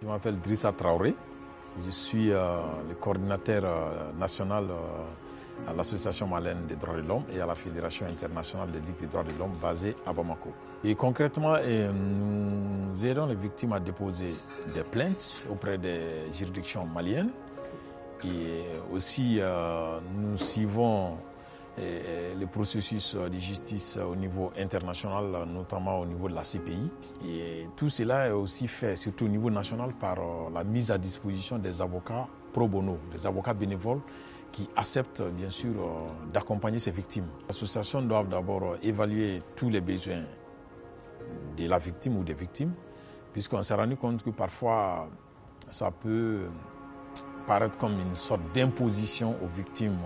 Je m'appelle Drissa Traoré. Je suis le coordinateur national à l'Association malienne des droits de l'homme et à la Fédération internationale des ligues des droits de l'homme basée à Bamako. Et concrètement, nous aidons les victimes à déposer des plaintes auprès des juridictions maliennes. Et aussi, nous suivons le processus de justice au niveau international, notamment au niveau de la CPI. Et tout cela est aussi fait, surtout au niveau national, par la mise à disposition des avocats pro bono, des avocats bénévoles qui acceptent bien sûr d'accompagner ces victimes. L'association doit d'abord évaluer tous les besoins de la victime ou des victimes, puisqu'on s'est rendu compte que parfois ça peut paraître comme une sorte d'imposition aux victimes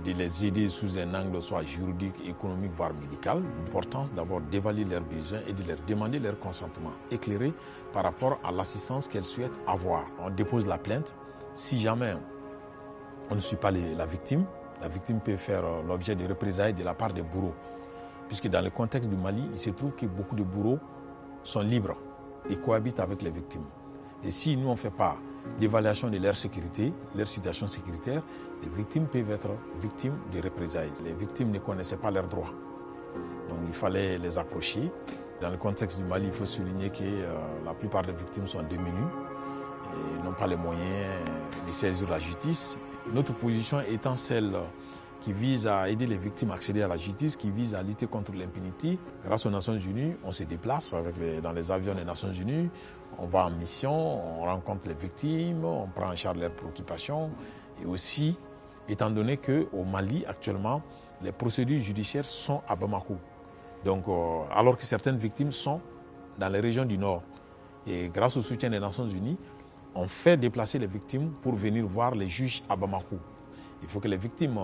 de les aider sous un angle soit juridique, économique, voire médical. L'importance d'abord d'évaluer leurs besoins et de leur demander leur consentement éclairé par rapport à l'assistance qu'elles souhaitent avoir. On dépose la plainte. Si jamais on ne suit pas la victime peut faire l'objet de représailles de la part des bourreaux. Puisque dans le contexte du Mali, il se trouve que beaucoup de bourreaux sont libres et cohabitent avec les victimes. Et si nous, on ne fait pas d'évaluation de leur sécurité, leur situation sécuritaire, les victimes peuvent être victimes de représailles. Les victimes ne connaissaient pas leurs droits. Donc il fallait les approcher. Dans le contexte du Mali, il faut souligner que la plupart des victimes sont démunies et n'ont pas les moyens de saisir la justice. Notre position étant celle qui vise à aider les victimes à accéder à la justice, qui vise à lutter contre l'impunité. Grâce aux Nations Unies, on se déplace dans les avions des Nations Unies, on va en mission, on rencontre les victimes, on prend en charge leurs préoccupations. Et aussi, étant donné qu'au Mali, actuellement, les procédures judiciaires sont à Bamako. Donc, alors que certaines victimes sont dans les régions du Nord. Et grâce au soutien des Nations Unies, on fait déplacer les victimes pour venir voir les juges à Bamako. Il faut que les victimes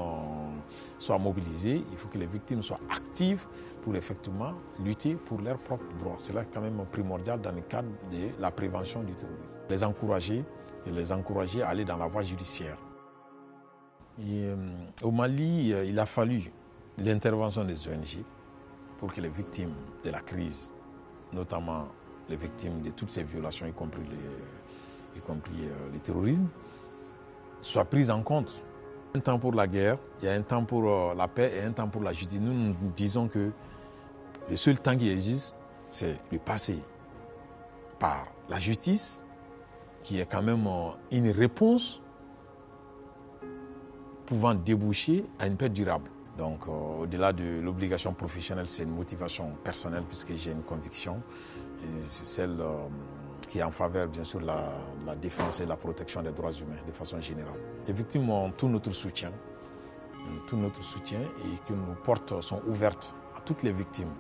soient mobilisées, il faut que les victimes soient actives pour effectivement lutter pour leurs propres droits. C'est là quand même primordial dans le cadre de la prévention du terrorisme. Les encourager à aller dans la voie judiciaire. Et, au Mali, il a fallu l'intervention des ONG pour que les victimes de la crise, notamment les victimes de toutes ces violations, y compris le terrorisme, soient prises en compte. Il y a un temps pour la guerre, il y a un temps pour la paix et un temps pour la justice. Nous disons que le seul temps qui existe, c'est de passer par la justice, qui est quand même une réponse pouvant déboucher à une paix durable. Donc, au-delà de l'obligation professionnelle, c'est une motivation personnelle, puisque j'ai une conviction, et c'est celle qui est en faveur, bien sûr, de la défense et de la protection des droits humains, de façon générale. Les victimes ont tout notre soutien, et que nos portes sont ouvertes à toutes les victimes.